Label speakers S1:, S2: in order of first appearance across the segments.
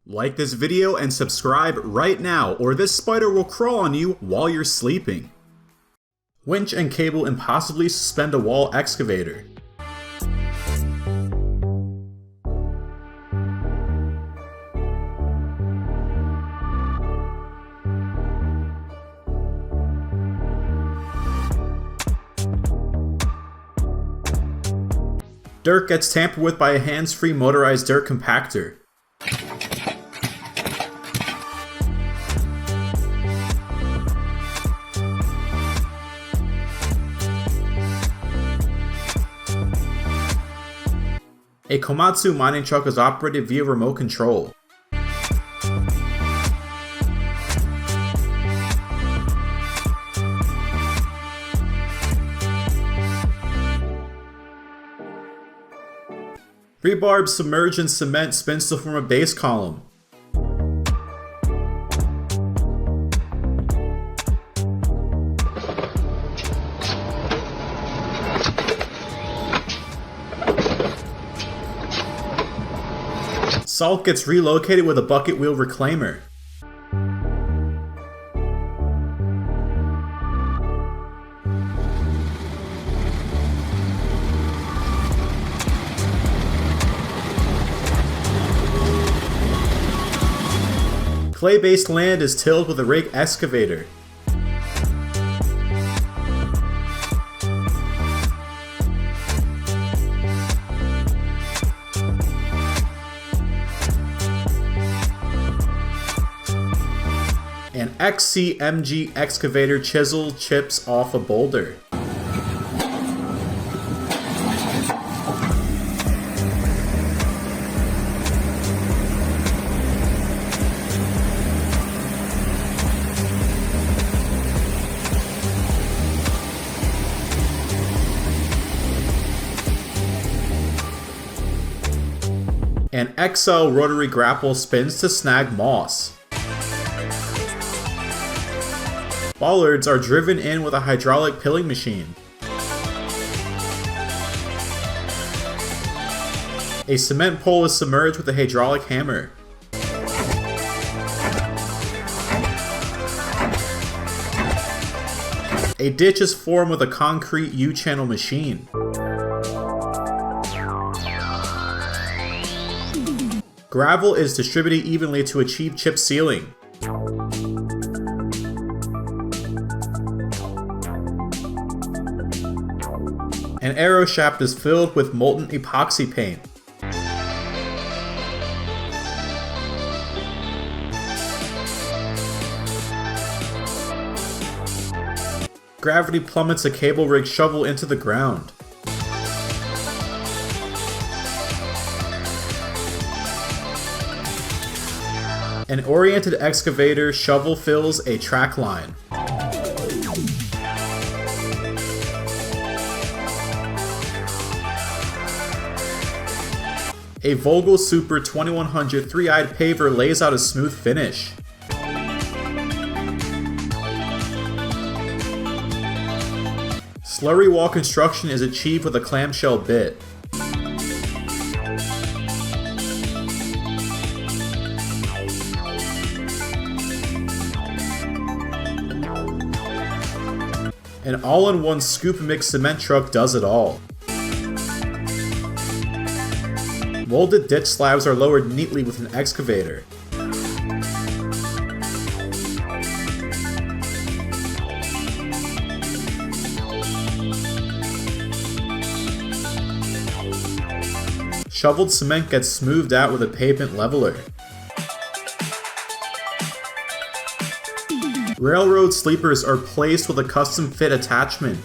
S1: Like this video and subscribe right now, or this spider will crawl on you while you're sleeping. Winch and cable impossibly suspend a wall excavator. Dirt gets tampered with by a hands-free motorized dirt compactor. A Komatsu mining truck is operated via remote control. Rebarb submerged in cement spins to form a base column. Salt gets relocated with a bucket wheel reclaimer. Clay-based land is tilled with a rake excavator. An XCMG excavator chisel chips off a boulder. An XL rotary grapple spins to snag moss. Bollards are driven in with a hydraulic pilling machine. A cement pole is submerged with a hydraulic hammer. A ditch is formed with a concrete U-channel machine. Gravel is distributed evenly to achieve chip sealing. An arrow shaft is filled with molten epoxy paint. Gravity plummets a cable rig shovel into the ground. An oriented excavator shovel fills a track line. A Vogel Super 2100 3-eyed paver lays out a smooth finish. Slurry wall construction is achieved with a clamshell bit. An all-in-one scoop mix cement truck does it all. Molded ditch slabs are lowered neatly with an excavator. Shoveled cement gets smoothed out with a pavement leveler. Railroad sleepers are placed with a custom fit attachment.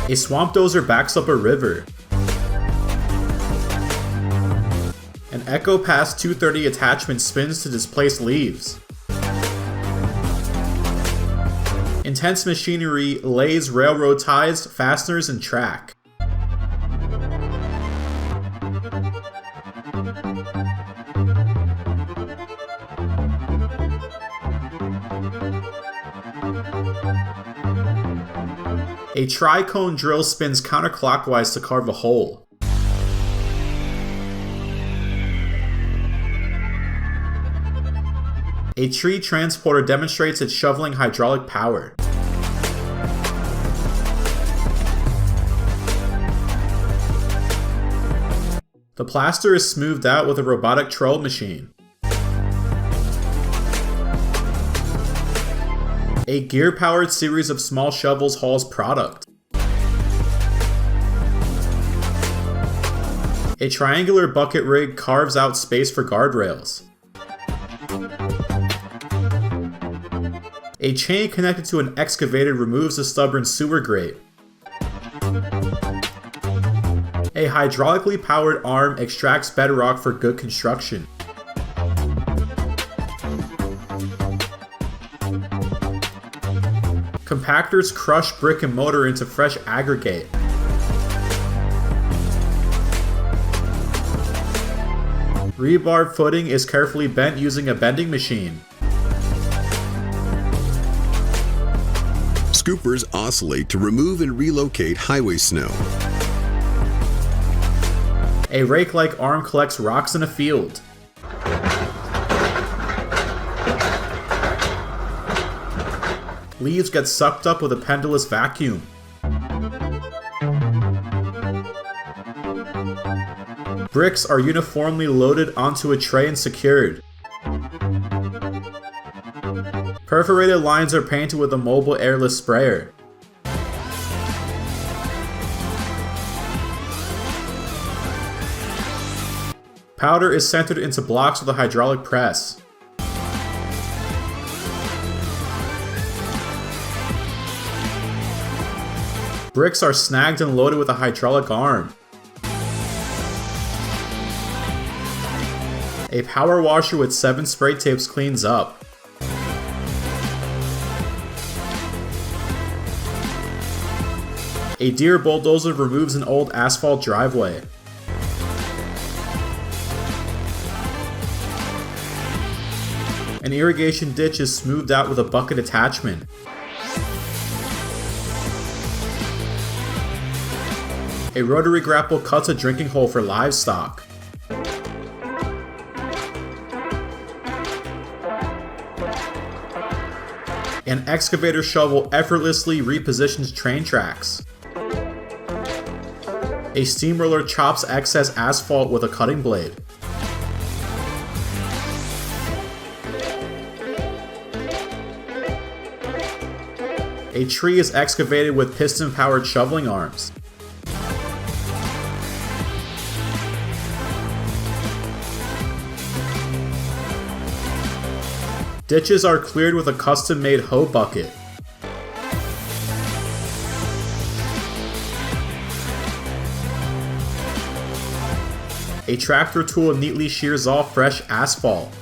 S1: A swamp dozer backs up a river. An Echo Pass 230 attachment spins to displace leaves. Intense machinery lays railroad ties, fasteners, and track. A tricone drill spins counterclockwise to carve a hole. A tree transporter demonstrates its shoveling hydraulic power. The plaster is smoothed out with a robotic troll machine. A gear-powered series of small shovels hauls product. A triangular bucket rig carves out space for guardrails. A chain connected to an excavator removes a stubborn sewer grate. A hydraulically powered arm extracts bedrock for good construction. Compactors crush brick and mortar into fresh aggregate. Rebar footing is carefully bent using a bending machine.
S2: Scoopers oscillate to remove and relocate highway snow.
S1: A rake-like arm collects rocks in a field. Leaves get sucked up with a pendulous vacuum. Bricks are uniformly loaded onto a tray and secured. Perforated lines are painted with a mobile airless sprayer. Powder is centered into blocks with a hydraulic press. Bricks are snagged and loaded with a hydraulic arm. A power washer with 7 spray tapes cleans up. A Deere bulldozer removes an old asphalt driveway. An irrigation ditch is smoothed out with a bucket attachment. A rotary grapple cuts a drinking hole for livestock. An excavator shovel effortlessly repositions train tracks. A steamroller chops excess asphalt with a cutting blade. A tree is excavated with piston-powered shoveling arms. Ditches are cleared with a custom-made hoe bucket. A tractor tool neatly shears off fresh asphalt.